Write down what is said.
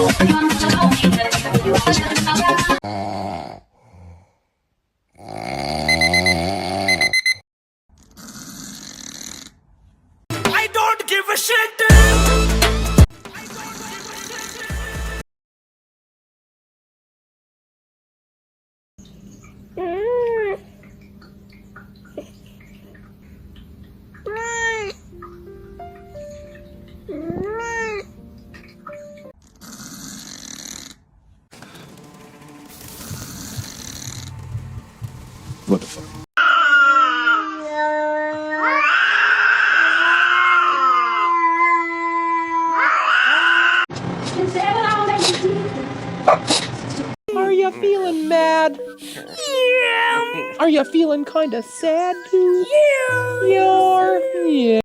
I don't give a shit. What the fuck? Are you feeling mad? Yeah. Are you feeling kinda sad too? Yeah. You're... Yeah.